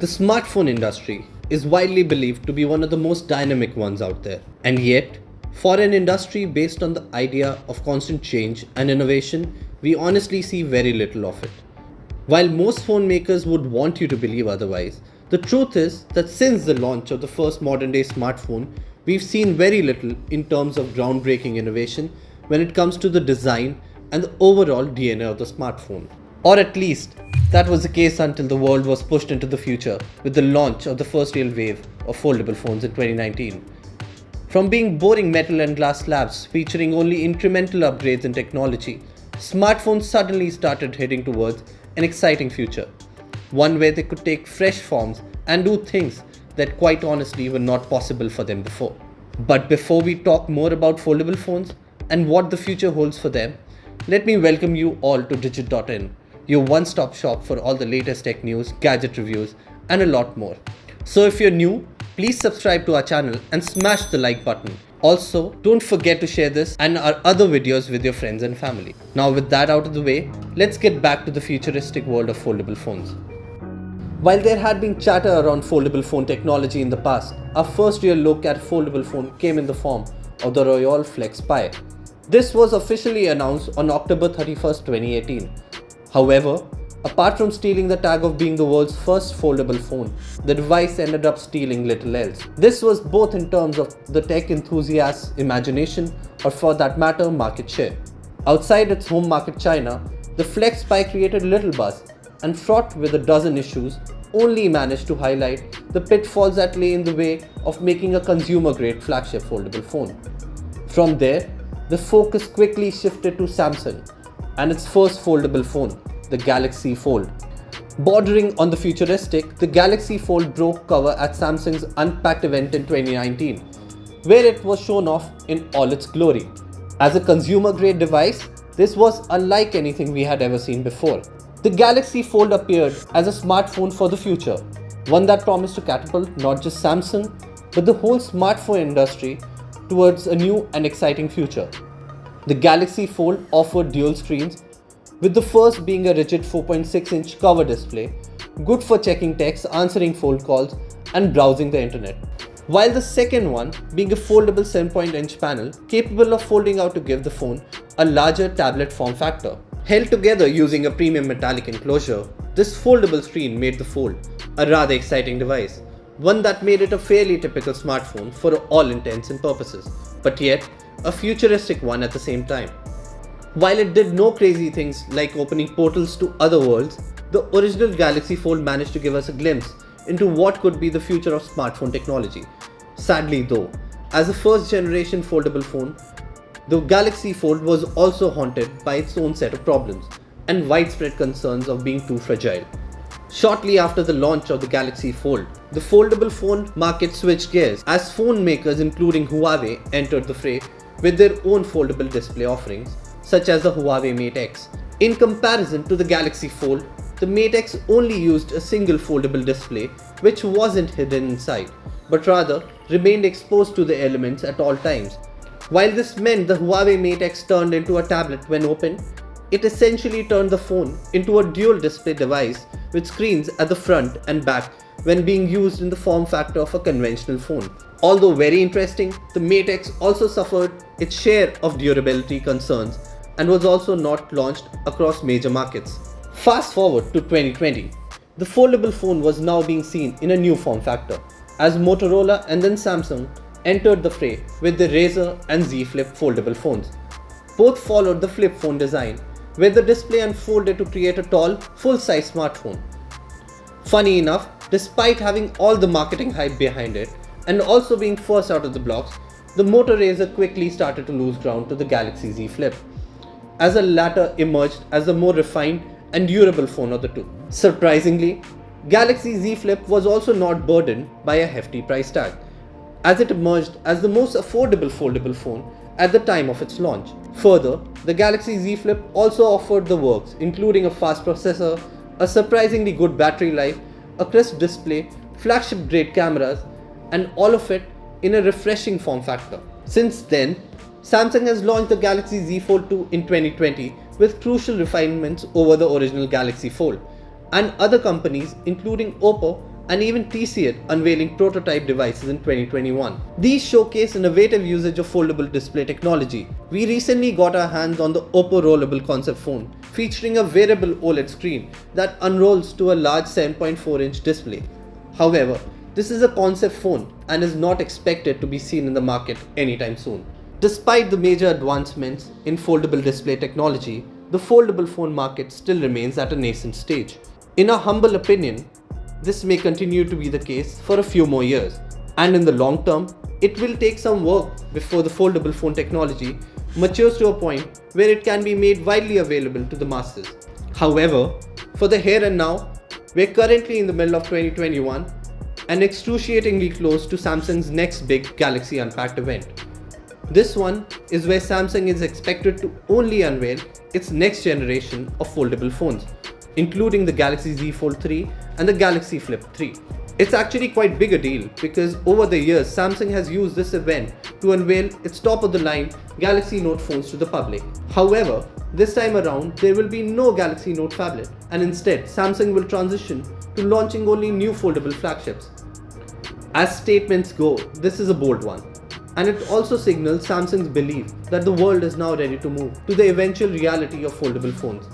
The smartphone industry is widely believed to be one of the most dynamic ones out there. And yet, for an industry based on the idea of constant change and innovation, we honestly see very little of it. While most phone makers would want you to believe otherwise, the truth is that since the launch of the first modern day smartphone, we've seen very little in terms of groundbreaking innovation when it comes to the design and the overall DNA of the smartphone. Or at least, that was the case until the world was pushed into the future with the launch of the first real wave of foldable phones in 2019. From being boring metal and glass slabs featuring only incremental upgrades in technology, smartphones suddenly started heading towards an exciting future. One where they could take fresh forms and do things that quite honestly were not possible for them before. But before we talk more about foldable phones and what the future holds for them, let me welcome you all to Digit.in, your one-stop shop for all the latest tech news, gadget reviews, and a lot more. So if you're new, please subscribe to our channel and smash the like button. Also, don't forget to share this and our other videos with your friends and family. Now with that out of the way, let's get back to the futuristic world of foldable phones. While there had been chatter around foldable phone technology in the past, our first real look at a foldable phone came in the form of the Royole Flex Pi. This was officially announced on October 31st, 2018. However, apart from stealing the tag of being the world's first foldable phone, the device ended up stealing little else. This was both in terms of the tech enthusiast's imagination or, for that matter, market share. Outside its home market China, the Flex Pi created little buzz and, fraught with a dozen issues, only managed to highlight the pitfalls that lay in the way of making a consumer-grade flagship foldable phone. From there, the focus quickly shifted to Samsung and its first foldable phone, the Galaxy Fold. Bordering on the futuristic, the Galaxy Fold broke cover at Samsung's Unpacked event in 2019, where it was shown off in all its glory. As a consumer-grade device, this was unlike anything we had ever seen before. The Galaxy Fold appeared as a smartphone for the future, one that promised to catapult not just Samsung, but the whole smartphone industry towards a new and exciting future. The Galaxy Fold offered dual screens, with the first being a rigid 4.6-inch cover display, good for checking text, answering phone calls, and browsing the internet. While the second one being a foldable 7-inch panel, capable of folding out to give the phone a larger tablet form factor. Held together using a premium metallic enclosure, this foldable screen made the Fold a rather exciting device, one that made it a fairly typical smartphone for all intents and purposes, but yet a futuristic one at the same time. While it did no crazy things like opening portals to other worlds, the original Galaxy Fold managed to give us a glimpse into what could be the future of smartphone technology. Sadly though, as a first generation foldable phone, the Galaxy Fold was also haunted by its own set of problems and widespread concerns of being too fragile. Shortly after the launch of the Galaxy Fold, the foldable phone market switched gears as phone makers including Huawei entered the fray with their own foldable display offerings, such as the Huawei Mate X. In comparison to the Galaxy Fold, the Mate X only used a single foldable display which wasn't hidden inside, but rather remained exposed to the elements at all times. While this meant the Huawei Mate X turned into a tablet when opened, it essentially turned the phone into a dual display device with screens at the front and back when being used in the form factor of a conventional phone. Although very interesting, the Mate X also suffered its share of durability concerns and was also not launched across major markets. Fast forward to 2020, the foldable phone was now being seen in a new form factor, as Motorola and then Samsung entered the fray with the Razr and Z Flip foldable phones. Both followed the flip phone design, where the display unfolded to create a tall, full-size smartphone. Funny enough, despite having all the marketing hype behind it, and also being first out of the blocks, the Moto Razr quickly started to lose ground to the Galaxy Z Flip, as the latter emerged as the more refined and durable phone of the two. Surprisingly, Galaxy Z Flip was also not burdened by a hefty price tag, as it emerged as the most affordable foldable phone at the time of its launch. Further, the Galaxy Z Flip also offered the works, including a fast processor, a surprisingly good battery life, a crisp display, flagship-grade cameras, and all of it in a refreshing form factor. Since then, Samsung has launched the Galaxy Z Fold 2 in 2020 with crucial refinements over the original Galaxy Fold, and other companies including Oppo and even TCL unveiling prototype devices in 2021. These showcase innovative usage of foldable display technology. We recently got our hands on the Oppo rollable concept phone, featuring a wearable OLED screen that unrolls to a large 7.4-inch display. However, this is a concept phone and is not expected to be seen in the market anytime soon. Despite the major advancements in foldable display technology, the foldable phone market still remains at a nascent stage. In our humble opinion, this may continue to be the case for a few more years, and in the long term, it will take some work before the foldable phone technology matures to a point where it can be made widely available to the masses. However, for the here and now, we're currently in the middle of 2021 and excruciatingly close to Samsung's next big Galaxy Unpacked event. This one is where Samsung is expected to only unveil its next generation of foldable phones, including the Galaxy Z Fold 3 and the Galaxy Flip 3. It's actually quite big a deal because over the years Samsung has used this event to unveil its top-of-the-line Galaxy Note phones to the public. However, this time around there will be no Galaxy Note phablet, and instead Samsung will transition to launching only new foldable flagships. As statements go, this is a bold one, and it also signals Samsung's belief that the world is now ready to move to the eventual reality of foldable phones.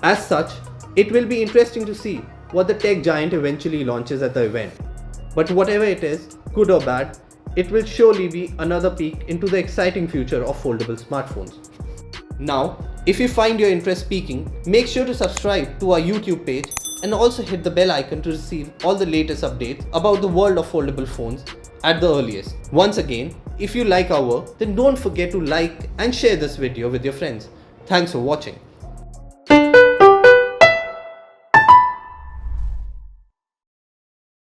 As such, it will be interesting to see what the tech giant eventually launches at the event. But whatever it is, good or bad, it will surely be another peek into the exciting future of foldable smartphones. Now, if you find your interest piquing, make sure to subscribe to our YouTube page and also hit the bell icon to receive all the latest updates about the world of foldable phones at the earliest. Once again, if you like our work, then don't forget to like and share this video with your friends. Thanks for watching.